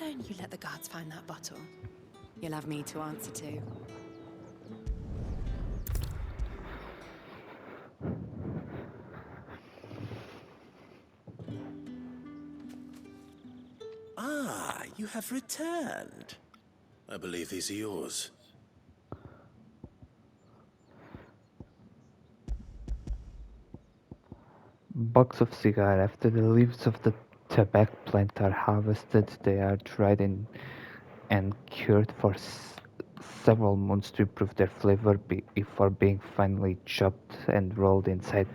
alone you let the guards find that bottle? You'll have me to answer to. Ah, you have returned. I believe these are yours. Box of cigar. After the leaves of the tobacco plant are harvested, they are dried and cured for several months to improve their flavor before being finally chopped and rolled inside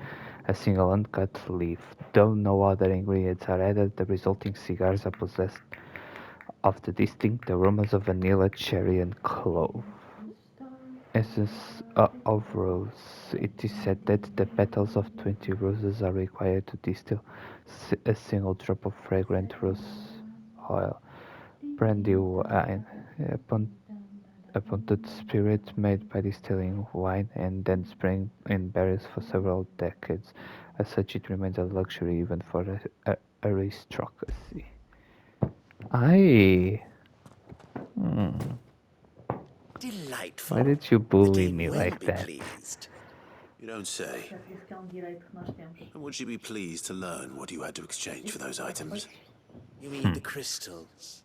a single uncut leaf. Though no other ingredients are added, the resulting cigars are possessed of the distinct aromas of vanilla, cherry, and clove. Essence of rose. It is said that the petals of 20 roses are required to distill a single drop of fragrant rose oil. Brandy wine, a punted spirit made by distilling wine and then spraying in barrels for several decades. As such, it remains a luxury even for aristocracy. Aye. Delightful. Why did you The bully dame me will like be that? pleased. You don't say. And would she be pleased to learn what you had to exchange for those items? You mean the crystals?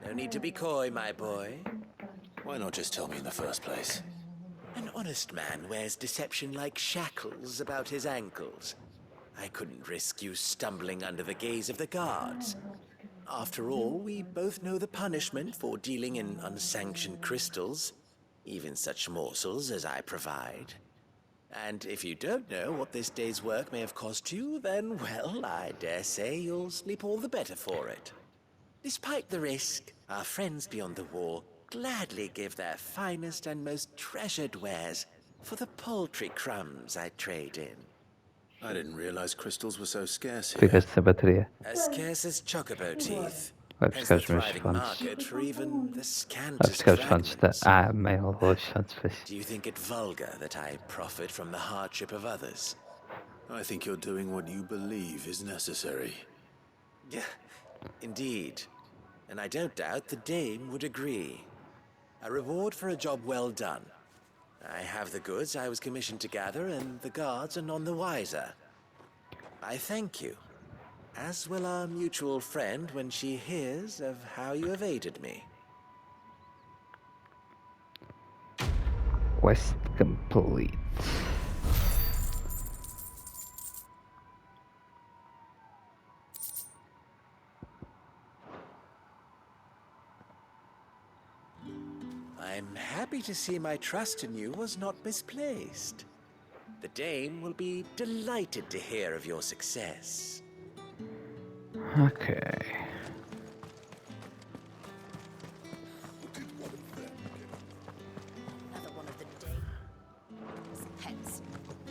No need to be coy, my boy. Why not just tell me in the first place? An honest man wears deception like shackles about his ankles. I couldn't risk you stumbling under the gaze of the guards. After all, we both know the punishment for dealing in unsanctioned crystals, even such morsels as I provide. And if you don't know what this day's work may have cost you, then, well, I dare say you'll sleep all the better for it. Despite the risk, our friends beyond the wall gladly give their finest and most treasured wares for the paltry crumbs I trade in. I didn't realize crystals were so scarce here. Ficaste sem bateria. As scarce as chocobo teeth. Vai Hence buscar the os meus thriving fones. market for even the Vai scantest buscar os fones da. fragments. Ah, bem, eu levou os fones depois. Do you think it vulgar that I profit from the hardship of others? I think you're doing what you believe is necessary. Yeah, indeed. And I don't doubt the dame would agree. A reward for a job well done. I have the goods I was commissioned to gather, and the guards are none the wiser. I thank you, as will our mutual friend when she hears of how you have aided me. Quest complete. I'm happy to see my trust in you was not misplaced. The dame will be delighted to hear of your success. Okay. Another one of the dame's pets.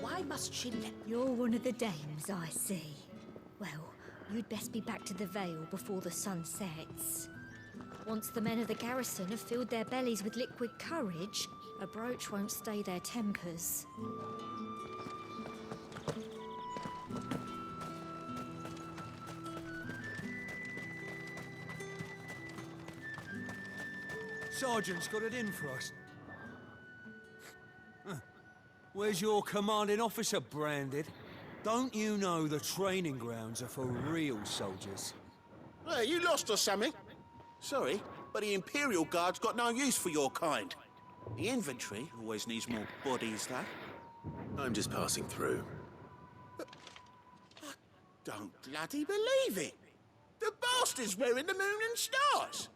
Why must she let... You're one of the dames, I see. Well, you'd best be back to the Vale before the sun sets. Once the men of the garrison have filled their bellies with liquid courage, a brooch won't stay their tempers. Sergeant's got it in for us. Where's your commanding officer branded? Don't you know the training grounds are for real soldiers? Hey, you lost or something? Sorry, but the Imperial Guard's got no use for your kind. The infantry always needs more bodies, though. I'm just passing through. Don't bloody believe it! The bastard's wearing the moon and stars!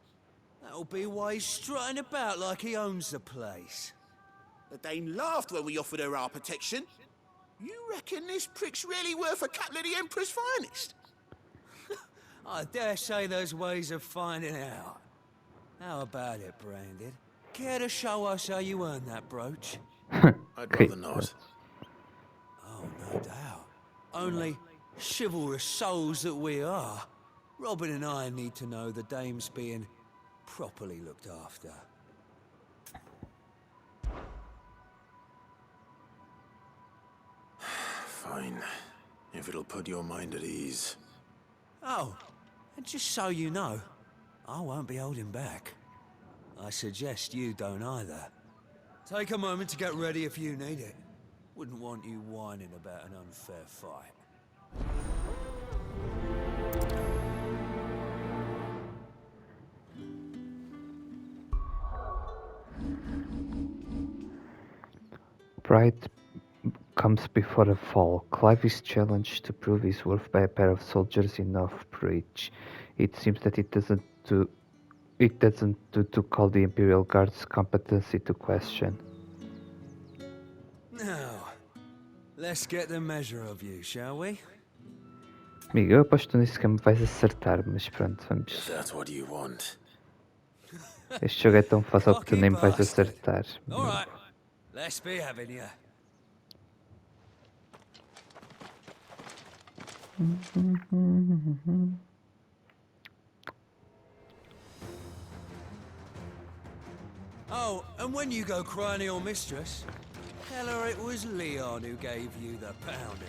That'll be why he's strutting about like he owns the place. The Dane laughed when we offered her our protection. You reckon this prick's really worth a couple of the Emperor's finest? I dare say there's ways of finding out. How about it, Branded? Care to show us how you earned that brooch? I'd rather not. Oh, no doubt. Only chivalrous souls that we are, Robin and I need to know the dame's being properly looked after. Fine. If it'll put your mind at ease. Oh, and just so you know, I won't be holding back. I suggest you don't either. Take a moment to get ready if you need it. Wouldn't want you whining about an unfair fight. Pride comes before a fall. Clive is challenged to prove his worth by a pair of soldiers in Northbridge. It seems that it doesn't do to call the Imperial Guard's competency to question. Now, let's get the measure of you, shall we? Amigo, eu aposto nisso que me vais acertar, mas pronto, If vamos. that's what you want. Este jogo é tão fácil que tu nem me vais Bastard. acertar. All right, let's be having you. Oh, and when you go crying to your mistress, tell her it was Leon who gave you the pounding.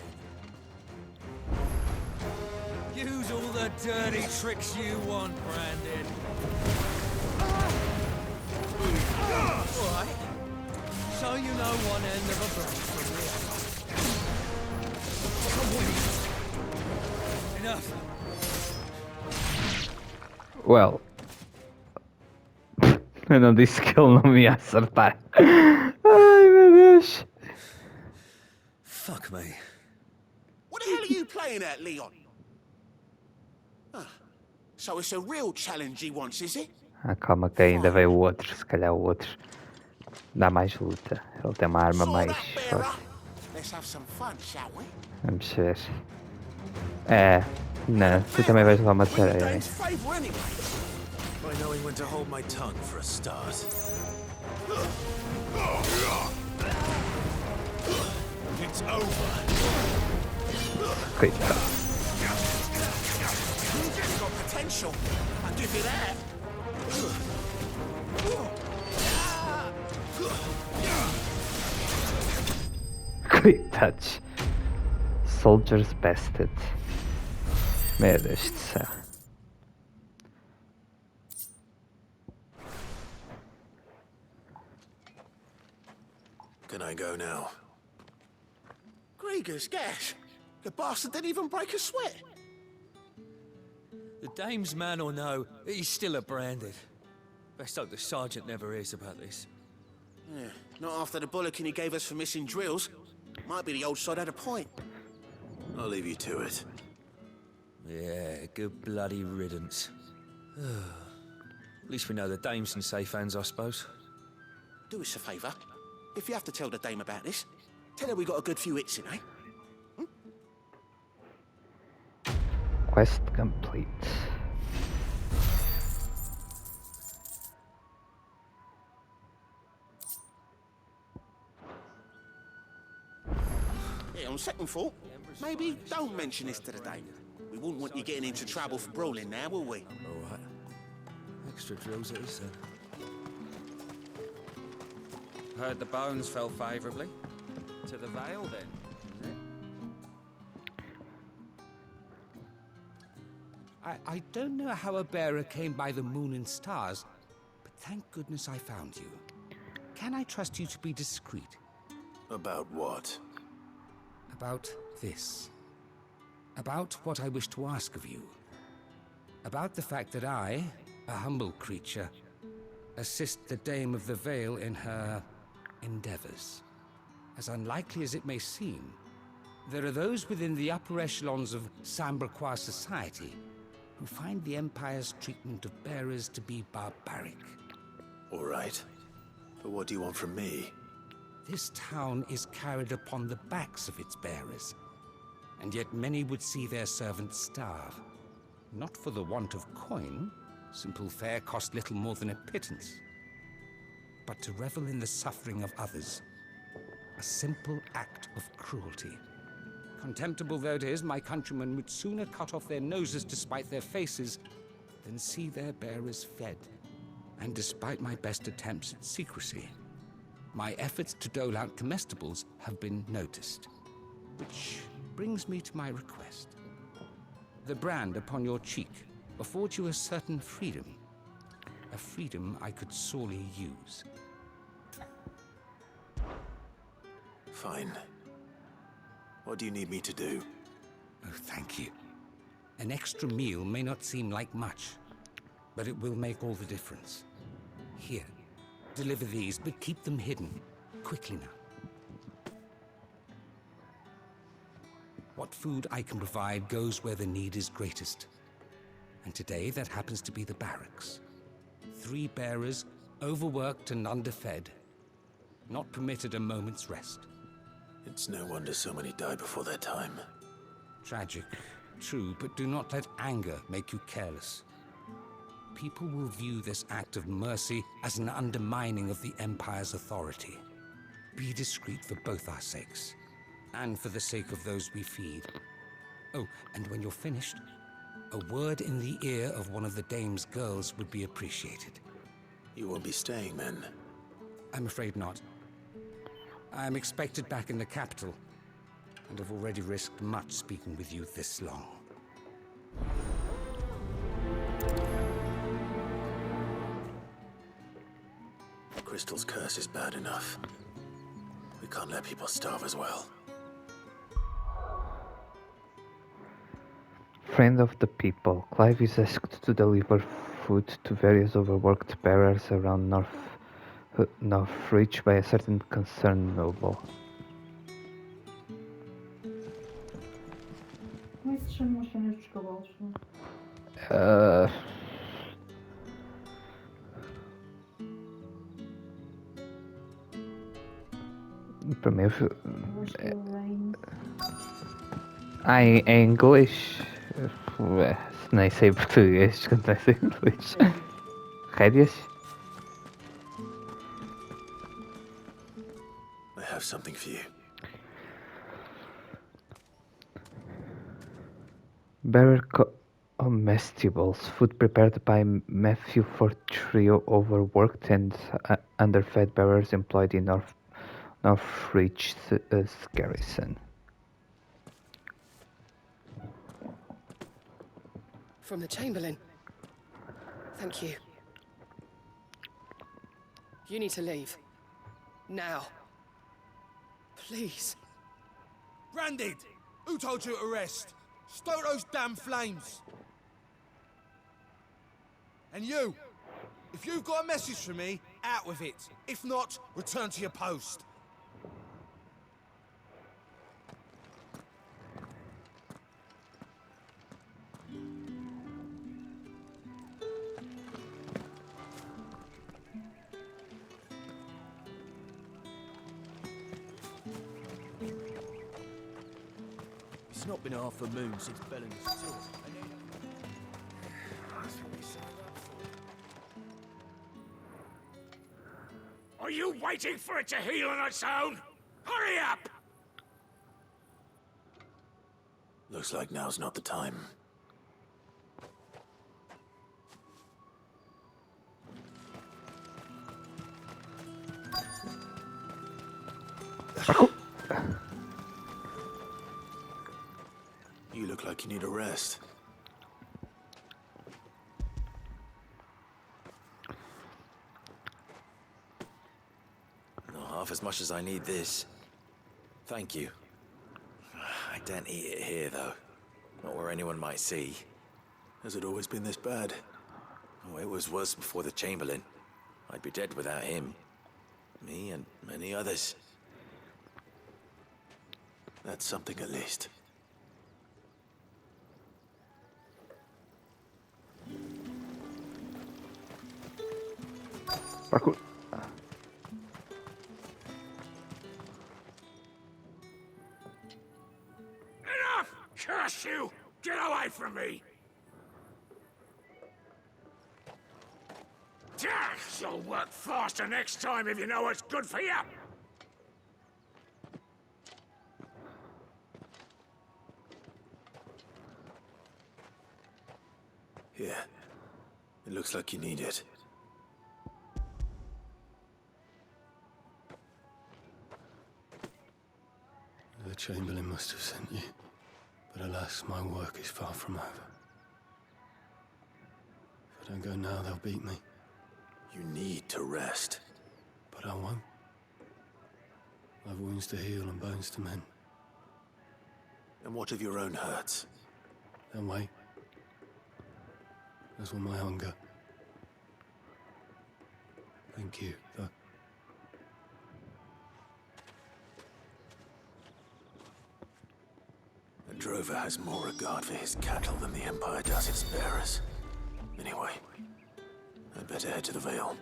Use all the dirty tricks you want, Brandon. All right. So you know one end of a blade from the other. Come with me. Enough. Well. Eu não disse que ele não me ia acertar. Ai meu Deus. Fuck me. What the hell are you playing at, Leon? Ah, so it's a real challenge he wants, is it? Ah, calma que ainda veio o outro. Se calhar o outro dá mais luta. Ele tem uma arma Sword mais up, bearer. forte. Let's have some fun, shall we? Vamos ver. É. Não, tu também vais levar uma Win the tarefa. Dane's favour anyway. By knowing when to hold my tongue for a start. It's over. Coitado. He's got potential. I'll give you that. Coitados. Soldiers bested. Meu Deus do céu. Can I go now? Gregor's gas. The bastard didn't even break a sweat. The dame's man or no, he's still a branded. Best hope the sergeant never hears about this. Yeah, not after the bullocking he gave us for missing drills. Might be the old sod had a point. I'll leave you to it. Yeah, good bloody riddance. At least we know the dame's in safe hands, I suppose. Do us a favour. If you have to tell the dame about this, tell her we got a good few hits in, eh? Quest complete. Yeah, on second thought, maybe don't mention this to the dame. We wouldn't want you getting into trouble for brawling now, will we? All right. Extra drills it is then. Heard the bones fell favourably. To the Vale, then, is it? I don't know how a bearer came by the moon and stars, but thank goodness I found you. Can I trust you to be discreet? About what? About this. About what I wish to ask of you. About the fact that I, a humble creature, assist the Dame of the Vale in her endeavors. As unlikely as it may seem, there are those within the upper echelons of Sambraquois society who find the Empire's treatment of bearers to be barbaric. All right. But what do you want from me? This town is carried upon the backs of its bearers, and yet many would see their servants starve. Not for the want of coin, simple fare cost little more than a pittance, but to revel in the suffering of others. A simple act of cruelty. Contemptible though it is, my countrymen would sooner cut off their noses to spite their faces than see their bearers fed. And despite my best attempts at secrecy, my efforts to dole out comestibles have been noticed. Which brings me to my request. The brand upon your cheek affords you a certain freedom. a freedom I could sorely use. Fine. What do you need me to do? Oh, thank you. An extra meal may not seem like much, but it will make all the difference. Here, deliver these, but keep them hidden. Quickly now. What food I can provide goes where the need is greatest. And today, that happens to be the barracks. 3 bearers, overworked and underfed, not permitted a moment's rest. It's no wonder so many die before their time. Tragic, true, but do not let anger make you careless. People will view this act of mercy as an undermining of the Empire's authority. Be discreet for both our sakes, and for the sake of those we feed. Oh, and when you're finished, a word in the ear of one of the dame's girls would be appreciated. You won't be staying, then? I'm afraid not. I am expected back in the capital, and have already risked much speaking with you this long. Crystal's curse is bad enough. We can't let people starve as well. Friend of the people, Clive is asked to deliver food to various overworked bearers around Northreach by a certain concerned noble. Como é que se chamam as cenas dos cavalos? Primeiro. Eu acho que é o Rain. Em inglês. Nem sei português, cantar em inglês. Rédeas? I have something for you. Bearer comestibles, food prepared by Matthew for trio overworked and underfed bearers employed in Northreach's garrison. From the Chamberlain. Thank you. You need to leave. Now. Please. Branded! Who told you to rest? Stoke those damn flames! And you! If you've got a message for me, out with it. If not, return to your post. It's not been half a moon since Bellen's tour. Are you waiting for it to heal on its own? Hurry up! Looks like now's not the time. You look like you need a rest. Not half as much as I need this. Thank you. I daren't eat it here, though. Not where anyone might see. Has it always been this bad? Oh, it was worse before the Chamberlain. I'd be dead without him. Me and many others. That's something at least. Parkour. Enough! Curse you! Get away from me! You'll work faster next time if you know what's good for you! Here. It looks like you need it. The Chamberlain must have sent you, but alas, my work is far from over. If I don't go now, they'll beat me. You need to rest. But I won't. I've wounds to heal and bones to mend. And what of your own hurts? Then wait. As will my hunger. Thank you, though. A drover has more regard for his cattle than the Empire does its bearers. Anyway, I'd better head to the Vale.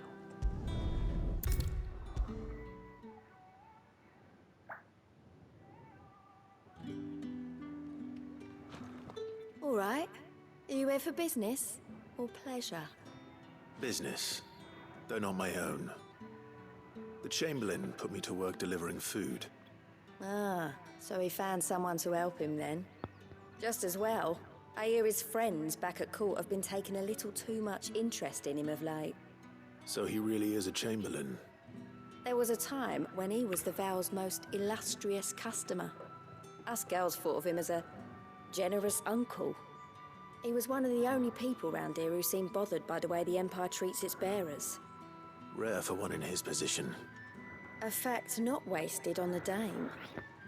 All right. Are you here for business or pleasure? Business, though not my own. The Chamberlain put me to work delivering food. Ah, so he found someone to help him then. Just as well. I hear his friends back at court have been taking a little too much interest in him of late. So he really is a Chamberlain. There was a time when he was the Vale's most illustrious customer. Us girls thought of him as a generous uncle. He was one of the only people round here who seemed bothered by the way the Empire treats its bearers. Rare for one in his position. A fact not wasted on the Dame.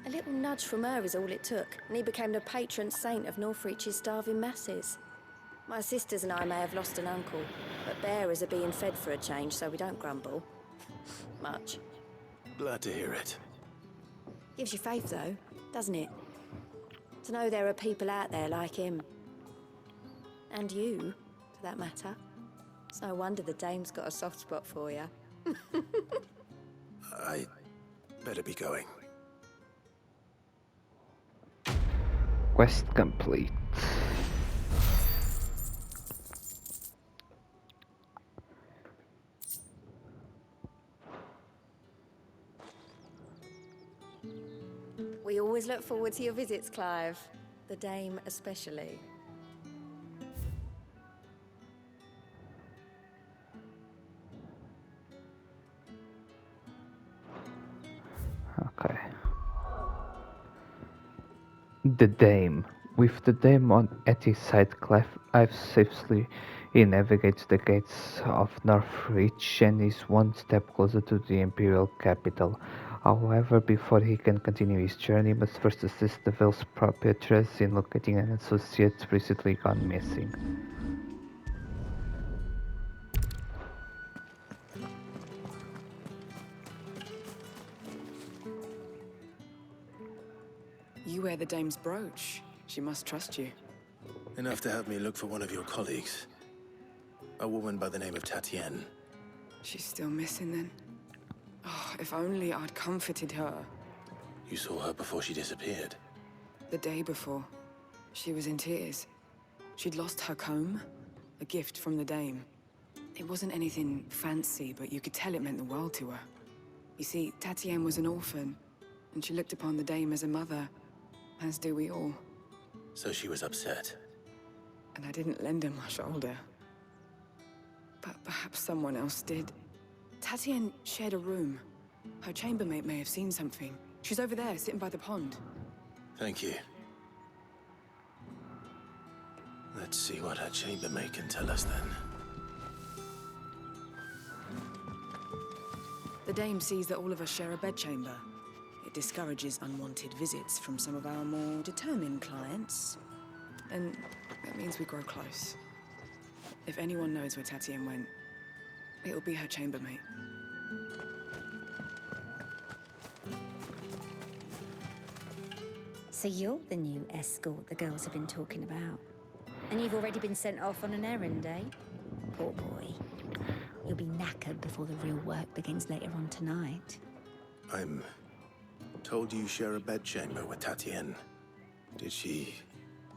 A little nudge from her is all it took, and he became the patron saint of Northreach's starving masses. My sisters and I may have lost an uncle, but bearers are being fed for a change, so we don't grumble. Much. Glad to hear it. Gives you faith, though, doesn't it? To know there are people out there like him. And you, for that matter. It's no wonder the Dame's got a soft spot for you. I better be going. Quest complete. We always look forward to your visits, Clive. The Dame especially. Okay. The Dame. With the Dame at his side, Clive safely navigates the gates of Northreach and is one step closer to the Imperial capital. However, before he can continue his journey, he must first assist the Vale's proprietress in locating an associate recently gone missing. You wear the Dame's brooch. She must trust you. Enough to have me look for one of your colleagues. A woman by the name of Tatienne. She's still missing then? Oh, if only I'd comforted her. You saw her before she disappeared. The day before, she was in tears. She'd lost her comb, a gift from the Dame. It wasn't anything fancy, but you could tell it meant the world to her. You see, Tatienne was an orphan, and she looked upon the Dame as a mother, as do we all. So she was upset. And I didn't lend her my shoulder. But perhaps someone else did. Tatienne shared a room. Her chambermaid may have seen something. She's over there, sitting by the pond. Thank you. Let's see what her chambermaid can tell us then. The Dame sees that all of us share a bedchamber. It discourages unwanted visits from some of our more determined clients. And that means we grow close. If anyone knows where Tatienne went, it'll be her chambermaid. So you're the new escort the girls have been talking about. And you've already been sent off on an errand, eh? Poor boy. You'll be knackered before the real work begins later on tonight. I'm told you share a bedchamber with Tatienne. Did she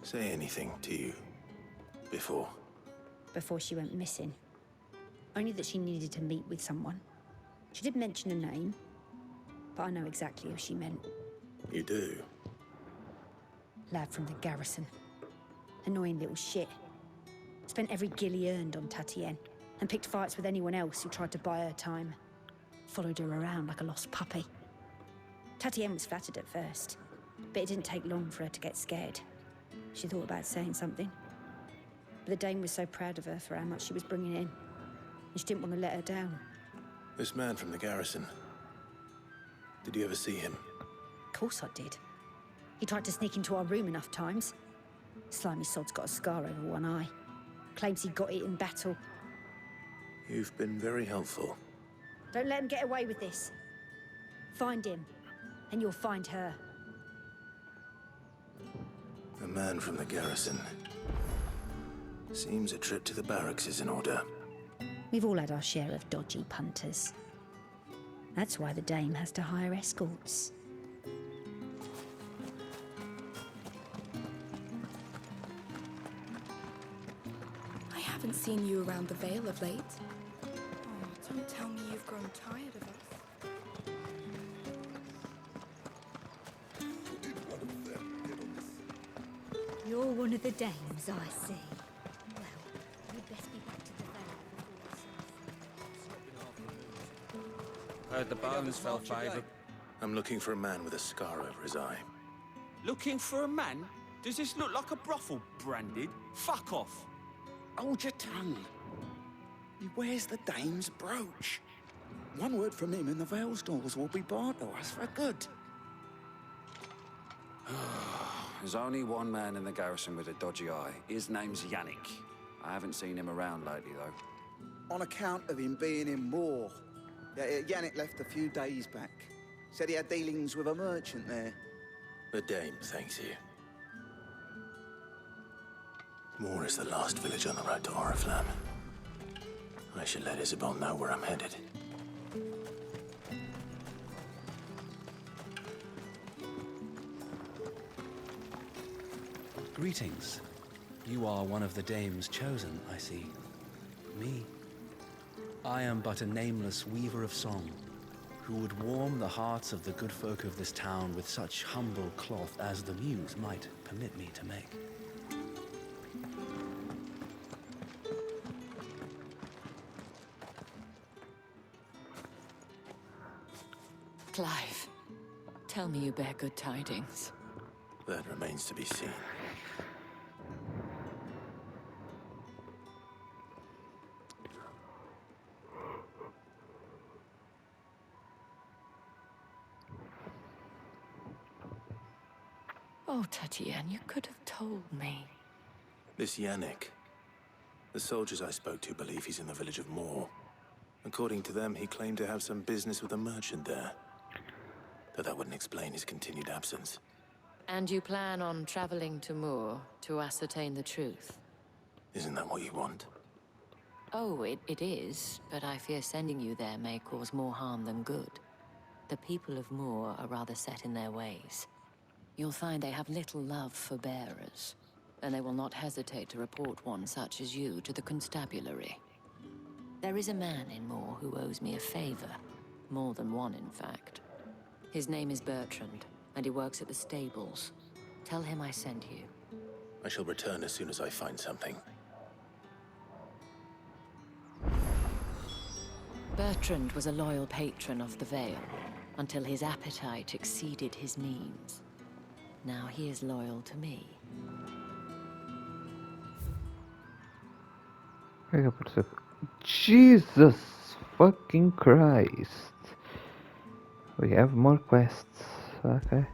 say anything to you before? Before she went missing. Only that she needed to meet with someone. She did mention a name, but I know exactly who she meant. You do? Lad from the garrison. Annoying little shit. Spent every guil he earned on Tatienne, and picked fights with anyone else who tried to buy her time. Followed her around like a lost puppy. Tatienne was flattered at first, but it didn't take long for her to get scared. She thought about saying something. But the Dame was so proud of her for how much she was bringing in. and she didn't want to let her down. This man from the garrison. Did you ever see him? Of course I did. He tried to sneak into our room enough times. Slimy sod's got a scar over one eye. Claims he got it in battle. You've been very helpful. Don't let him get away with this. Find him, and you'll find her. A man from the garrison. Seems a trip to the barracks is in order. We've all had our share of dodgy punters. That's why the Dame has to hire escorts. I haven't seen you around the Vale of late. Oh, don't tell me you've grown tired of us. You're one of the dames, I see. Well, you'd best be back to the Vale before the sun. Heard the bones fell favourably. I'm looking for a man with a scar over his eye. Looking for a man? Does this look like a brothel, Branded? Fuck off. Hold your tongue. He wears the dame's brooch. One word from him and the Vale's doors will be barred to us for good. There's only one man in the garrison with a dodgy eye. His name's Yannick. I haven't seen him around lately, though. On account of him being in Moor. Yeah, Yannick left a few days back. Said he had dealings with a merchant there. The Dame thanks you. Moor is the last village on the road to Oriflamme. I should let Isabel know where I'm headed. Greetings. You are one of the dames chosen, I see. Me? I am but a nameless weaver of song, who would warm the hearts of the good folk of this town with such humble cloth as the muse might permit me to make. Clive, tell me you bear good tidings. That remains to be seen. Oh, Tatienne, you could have told me. This Yannick. The soldiers I spoke to believe he's in the village of Moor. According to them, he claimed to have some business with a merchant there. Though that wouldn't explain his continued absence. And you plan on traveling to Moor to ascertain the truth? Isn't that what you want? Oh, it is, but I fear sending you there may cause more harm than good. The people of Moor are rather set in their ways. You'll find they have little love for bearers, and they will not hesitate to report one such as you to the constabulary. There is a man in Moor who owes me a favor. More than one, in fact. His name is Bertrand, and he works at the stables. Tell him I sent you. I shall return as soon as I find something. Bertrand was a loyal patron of the Vale, until his appetite exceeded his means. Now he is loyal to me. Jesus fucking Christ. We have more quests. Okay.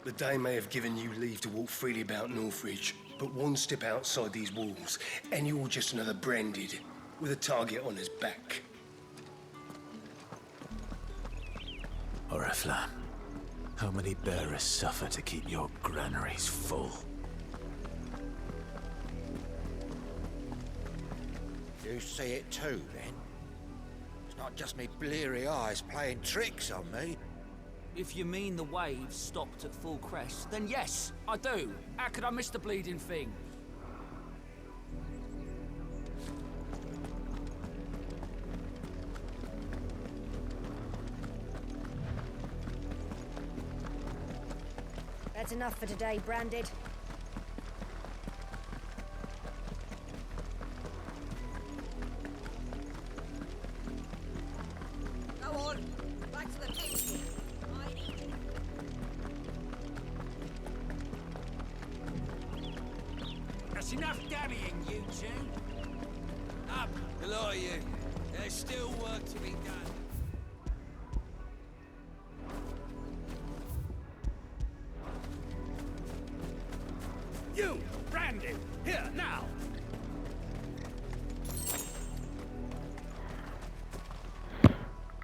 The Dame may have given you leave to walk freely about Northridge, but one step outside these walls, and you're just another Branded, with a target on his back. Oriflamme, how many bearers suffer to keep your granaries full? You see it too, then? It's not just me bleary eyes playing tricks on me. If you mean the waves stopped at full crest, then yes, I do. How could I miss the bleeding thing? That's enough for today, Branded. Go on, back to the pit. That's enough daddying, you two. Up, the lot of you. There's still work to be done. You, Brandon, here, now!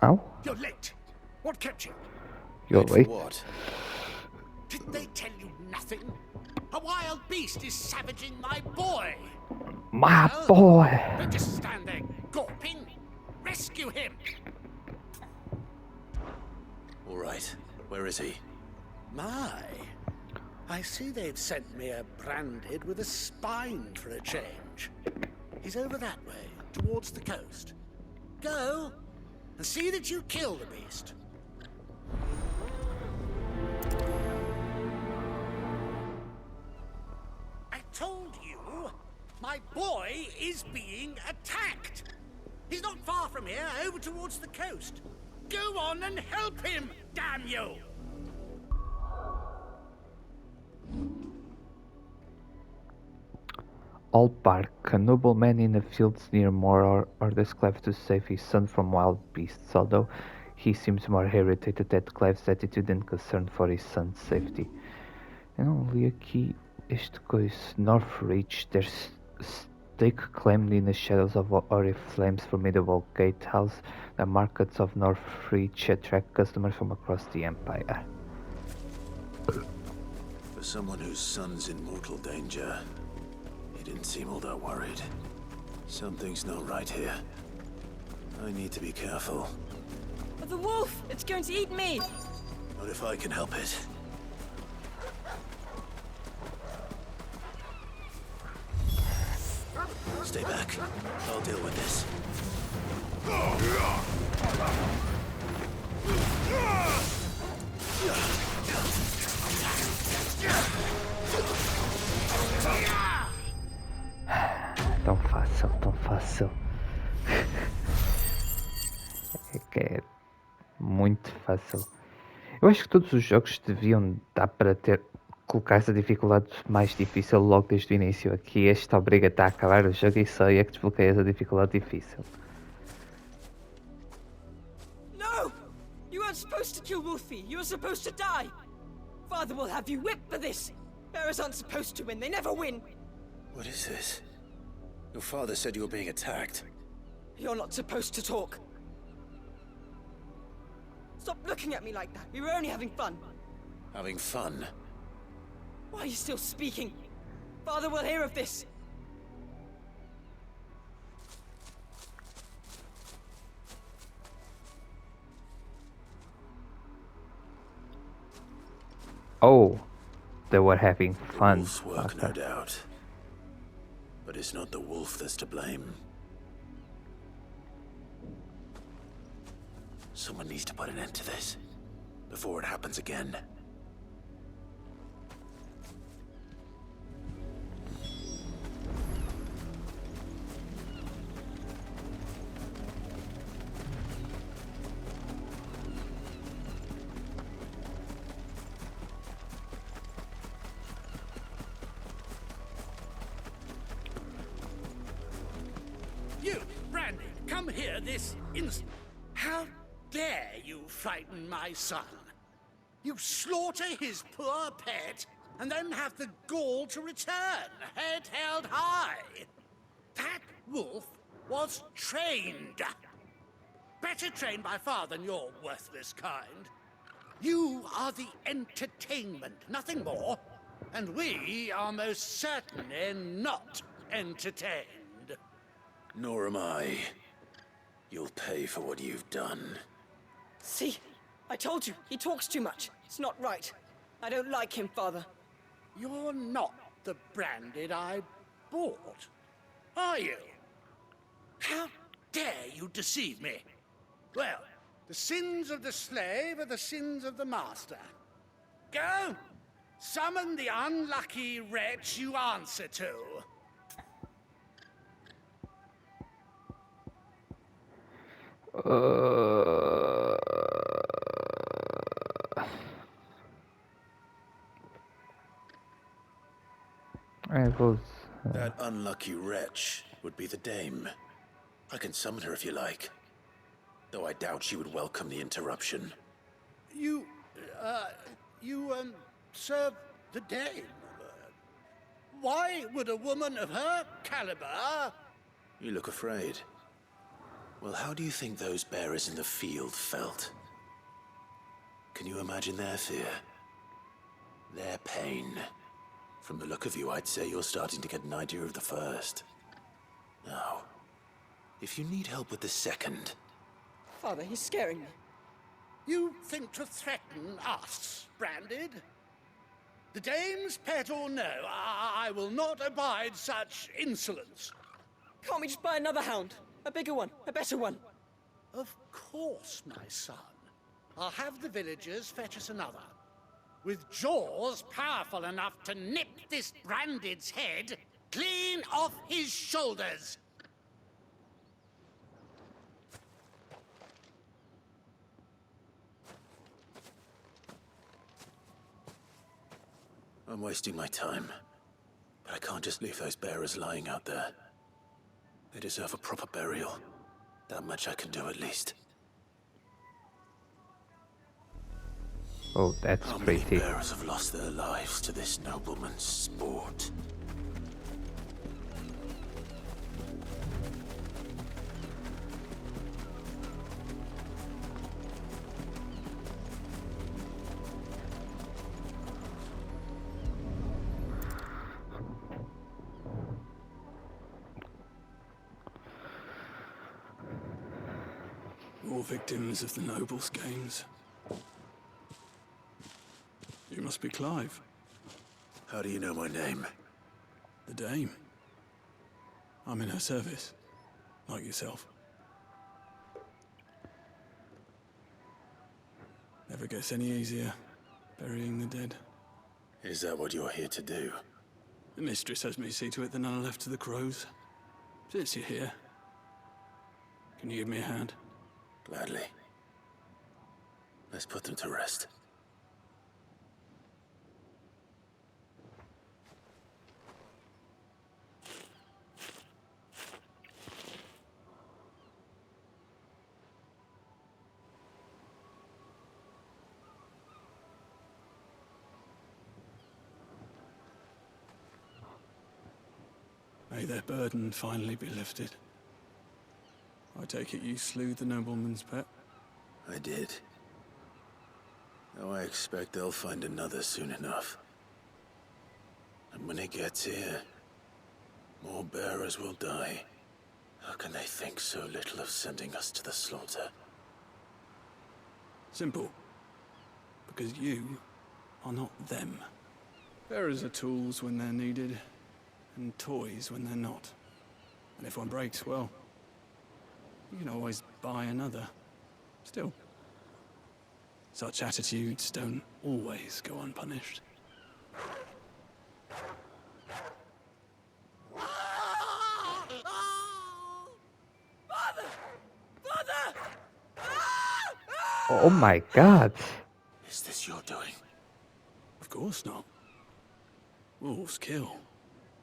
Ow. You're late. What kept you? You're late. What? Didn't they tell you nothing? A wild beast is savaging my boy! My Well, boy! Don't just stand there gawping. Rescue him! All right. Where is he? My, I see they've sent me a Branded with a spine for a change. He's over that way, towards the coast. Go, and see that you kill the beast. I told you, my boy is being attacked. He's not far from here, over towards the coast. Go on and help him, damn you! All bark. A nobleman in the fields near Moor orders Cleve to save his son from wild beasts, although he seems more irritated at Cleve's attitude than concerned for his son's safety. Eu não li aqui este coisa. Northreach, their stake claimed in the shadows of Oriflame's formidable gatehouse. The markets of Northreach attract customers from across the Empire. For someone whose son's in mortal danger, he didn't seem all that worried. Something's not right here. I need to be careful. The wolf! It's going to eat me! Not if I can help it. Stay back. I'll deal with this. Tão fácil, tão fácil. É que é muito fácil. Eu acho que todos os jogos deviam dar para colocar essa dificuldade mais difícil logo desde o início. Aqui este obriga-te a acabar o jogo e só é que desbloqueias a dificuldade difícil. No! You weren't supposed to kill Wolfie. You were supposed to die. Father will have you whipped for this. Bearers aren't supposed to win. They never win. What is this? Your father said you were being attacked. You're not supposed to talk. Stop looking at me like that. We were only having fun. Having fun? Why are you still speaking? Father will hear of this. Oh, they were having fun. Wolf's work, no doubt. But it's not the wolf that's to blame. Someone needs to put an end to this before it happens again. You, Brandon, come here this instant. How dare you frighten my son? You slaughter his poor pet, and then have the gall to return, head held high. That wolf was trained. Better trained by far than your worthless kind. You are the entertainment, nothing more. And we are most certainly not entertained. Nor am I. You'll pay for what you've done. See? I told you, he talks too much. It's not right. I don't like him, Father. You're not the branded I bought, are you? How dare you deceive me? Well, the sins of the slave are the sins of the master. Go! Summon the unlucky wretch you answer to. I was. That unlucky wretch would be the dame. I can summon her if you like. Though I doubt she would welcome the interruption. You serve the dame. Why would a woman of her caliber... You look afraid. Well, how do you think those bearers in the field felt? Can you imagine their fear? Their pain? From the look of you, I'd say you're starting to get an idea of the first. Now, if you need help with the second... Father, he's scaring me. You think to threaten us, Branded? The dame's pet or no, I will not abide such insolence. Can't we just buy another hound? A bigger one, a better one. Of course, my son. I'll have the villagers fetch us another. With jaws powerful enough to nip this Branded's head clean off his shoulders. I'm wasting my time. But I can't just leave those bearers lying out there. They deserve a proper burial. That much I can do at least. Oh, that's How pretty. many bearers have lost their lives to this nobleman's sport? More victims of the nobles' games. You must be Clive. How do you know my name? The Dame. I'm in her service, like yourself. Never gets any easier, burying the dead. Is that what you're here to do? The mistress has me see to it that none are left to the crows. Since you're here, can you give me a hand? Gladly. Let's put them to rest. May their burden finally be lifted. I take it you slew the nobleman's pet? I did. Now I expect they'll find another soon enough. And when it gets here, more bearers will die. How can they think so little of sending us to the slaughter? Simple. Because you are not them. Bearers are tools when they're needed, and toys when they're not. And if one breaks, well, you can always buy another. Still, such attitudes don't always go unpunished. Oh my god! Is this your doing? Of course not. Wolves kill.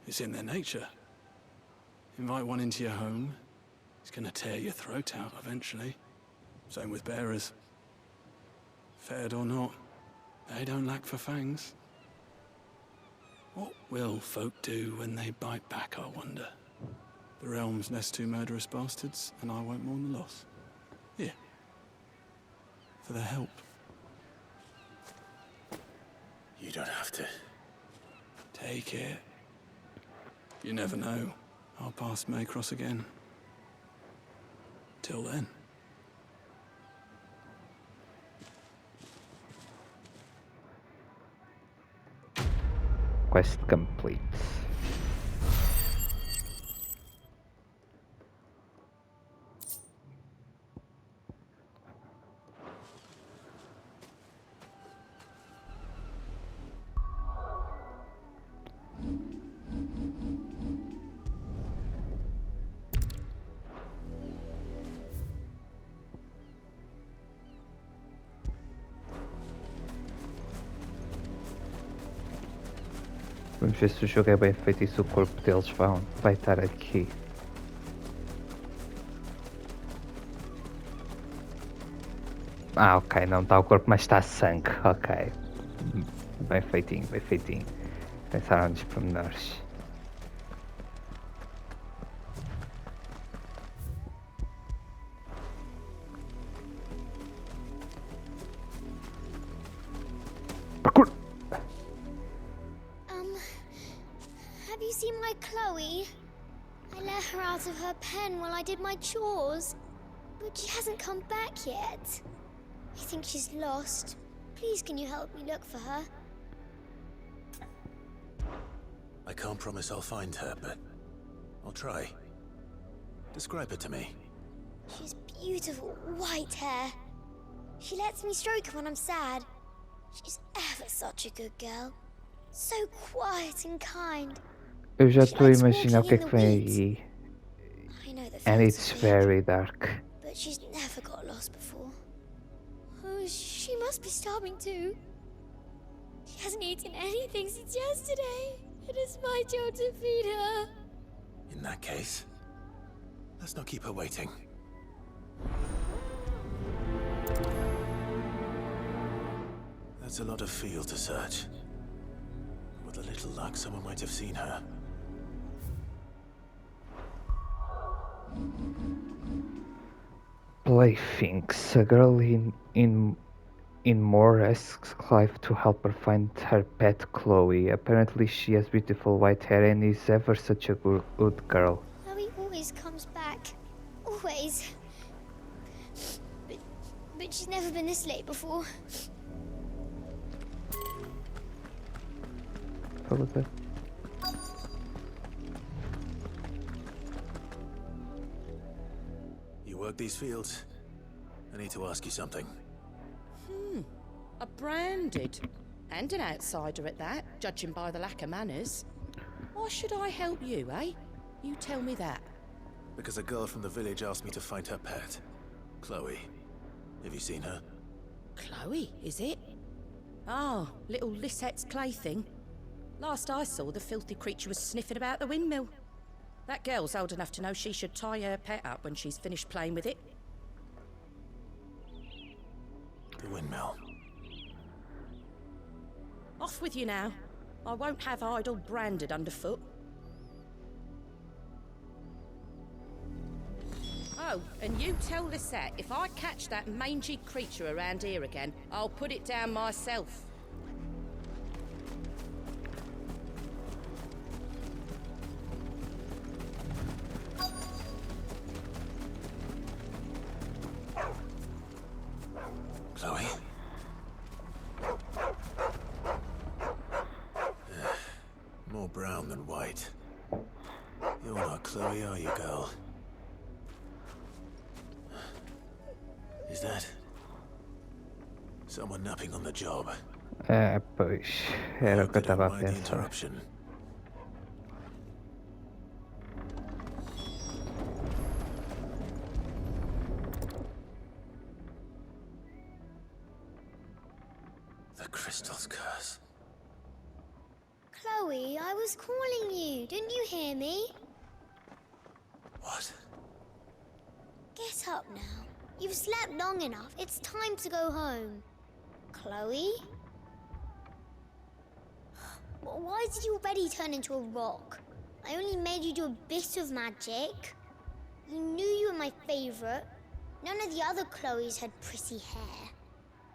It's in their nature. Invite one into your home, he's gonna tear your throat out eventually. Same with bearers. Fed or not, they don't lack for fangs. What will folk do when they bite back, I wonder? The realm's nest two murderous bastards, and I won't mourn the loss. Here. For their help. You don't have to. Take it. You never know. Our paths may cross again. Till then. quest complete. Vamos ver se o jogo é bem feito e se o corpo deles vai estar aqui. Ah, ok, não está o corpo, mas está sangue. Ok. Bem feitinho, bem feitinho. Pensaram nos pormenores. Have you seen my Chloe? I let her out of her pen while I did my chores, but she hasn't come back yet. I think she's lost. Please, can you help me look for her? I can't promise I'll find her, but I'll try. Describe her to me. She's beautiful white hair. She lets me stroke her when I'm sad. She's ever such a good girl. So quiet and kind. Eu já estou a imaginar o que é que vem aí. I know the And fields it's are big, very dark. but she's never got lost before. Oh, she must be starving too. She hasn't eaten anything since yesterday. It is my job to feed her. In that case, let's not keep her waiting. That's a lot of field to search. With a little luck, someone might have seen her. Playthings. A girl in Moore asks Clive to help her find her pet Chloe. Apparently she has beautiful white hair and is ever such a good girl. Chloe always comes back. Always. But she's never been this late before. Follow that. You work these fields? I need to ask you something. A branded. And an outsider at that, judging by the lack of manners. Why should I help you, eh? You tell me that. Because a girl from the village asked me to find her pet, Chloe. Have you seen her? Chloe, is it? Oh, little Lisette's plaything. Last I saw, the filthy creature was sniffing about the windmill. That girl's old enough to know she should tie her pet up when she's finished playing with it. The windmill. Off with you now. I won't have idle branded underfoot. Oh, and you tell Lisette, if I catch that mangy creature around here again, I'll put it down myself. Chloe? More brown than white. You're not Chloe, are you, girl? Is that someone napping on the job? Pois, era o que eu estava a pensar. Interruption. The crystal's curse. Chloe, I was calling you. Didn't you hear me? What? Get up now. You've slept long enough. It's time to go home. Chloe? Why did you already turn into a rock? I only made you do a bit of magic. You knew you were my favorite. None of the other Chloes had pretty hair.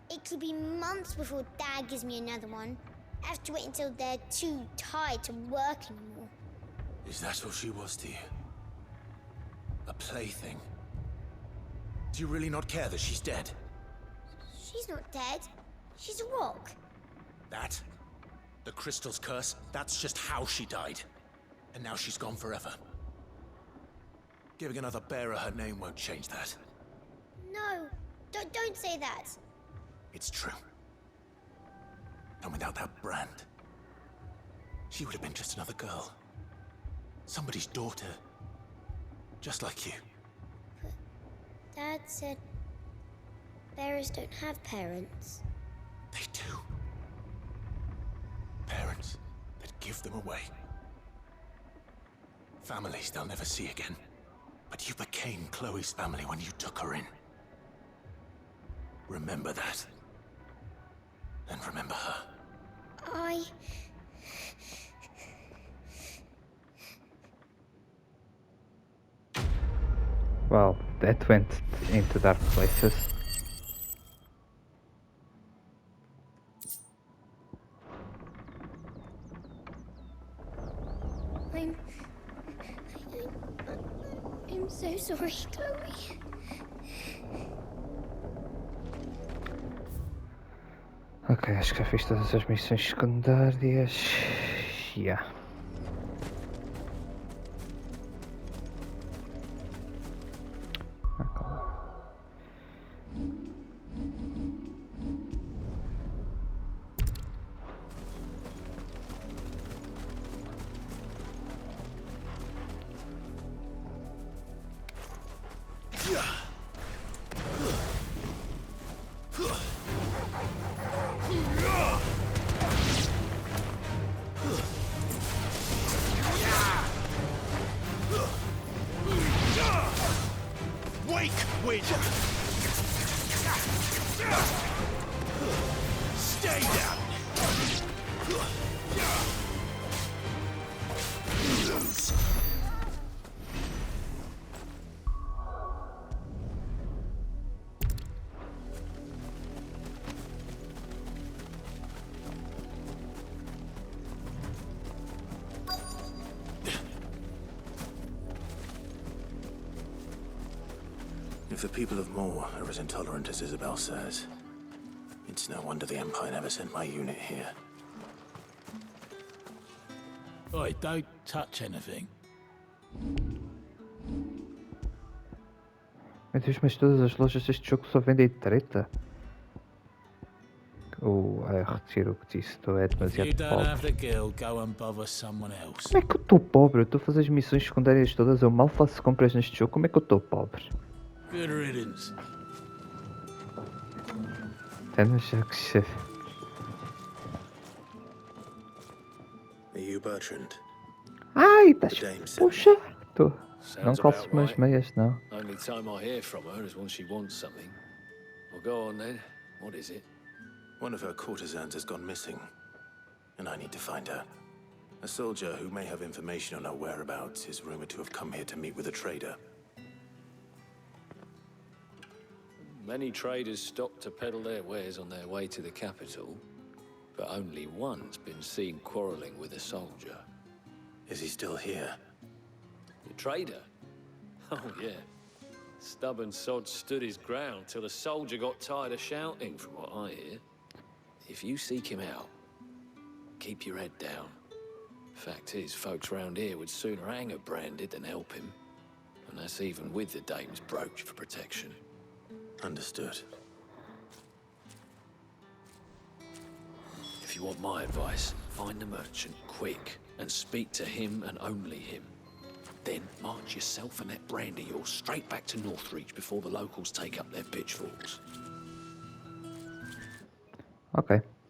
It could be months before Dad gives me another one. I have to wait until they're too tired to work anymore. Is that all she was to you? A plaything? Do you really not care that she's dead? She's not dead. She's a rock. That The crystal's curse, that's just how she died. And now she's gone forever. Giving another bearer her name won't change that. No, don't say that. It's true. And without that brand, she would have been just another girl. Somebody's daughter. Just like you. But Dad said bearers don't have parents. They do. Parents that give them away. Families they'll never see again. But you became Chloe's family when you took her in. Remember that. And remember her. Well, that went into dark places. I'm so sorry, Chloe. Ok, acho que já fiz todas as missões secundárias. Yeah. Wake, Witch! Stay down! Lose! If the people of Moor are as intolerant as Isabel says, it's no wonder the Empire never sent my unit here. Oi, don't touch anything. Meu Deus, mas todas as lojas deste jogo só vendem treta. Retiro o que disse, é demasiado pobre. Como é que eu estou pobre? Eu estou a fazer as missões secundárias todas, eu mal faço compras neste jogo, como é que eu estou pobre? Good riddance. Até no jogo chefe. Are you Bertrand? Ai, estás... Puxa! Não calço umas meias, não. Only time I hear from her is when she wants something. Well, go on then. What is it? One of her courtesans has gone missing, and I need to find her. A soldier who may have information on her whereabouts is rumored to have come here to meet with a trader. Many traders stop to peddle their wares on their way to the capital, but only one's been seen quarreling with a soldier. Is he still here? The trader? Oh, yeah. Stubborn sod stood his ground till the soldier got tired of shouting, from what I hear. If you seek him out, keep your head down. Fact is, folks round here would sooner hang a branded than help him. And that's even with the dame's brooch for protection. Understood. If you want my advice, find the merchant quick and speak to him and only him. Then march yourself and that brand of yours straight back to Northreach before the locals take up their pitchforks. Ok.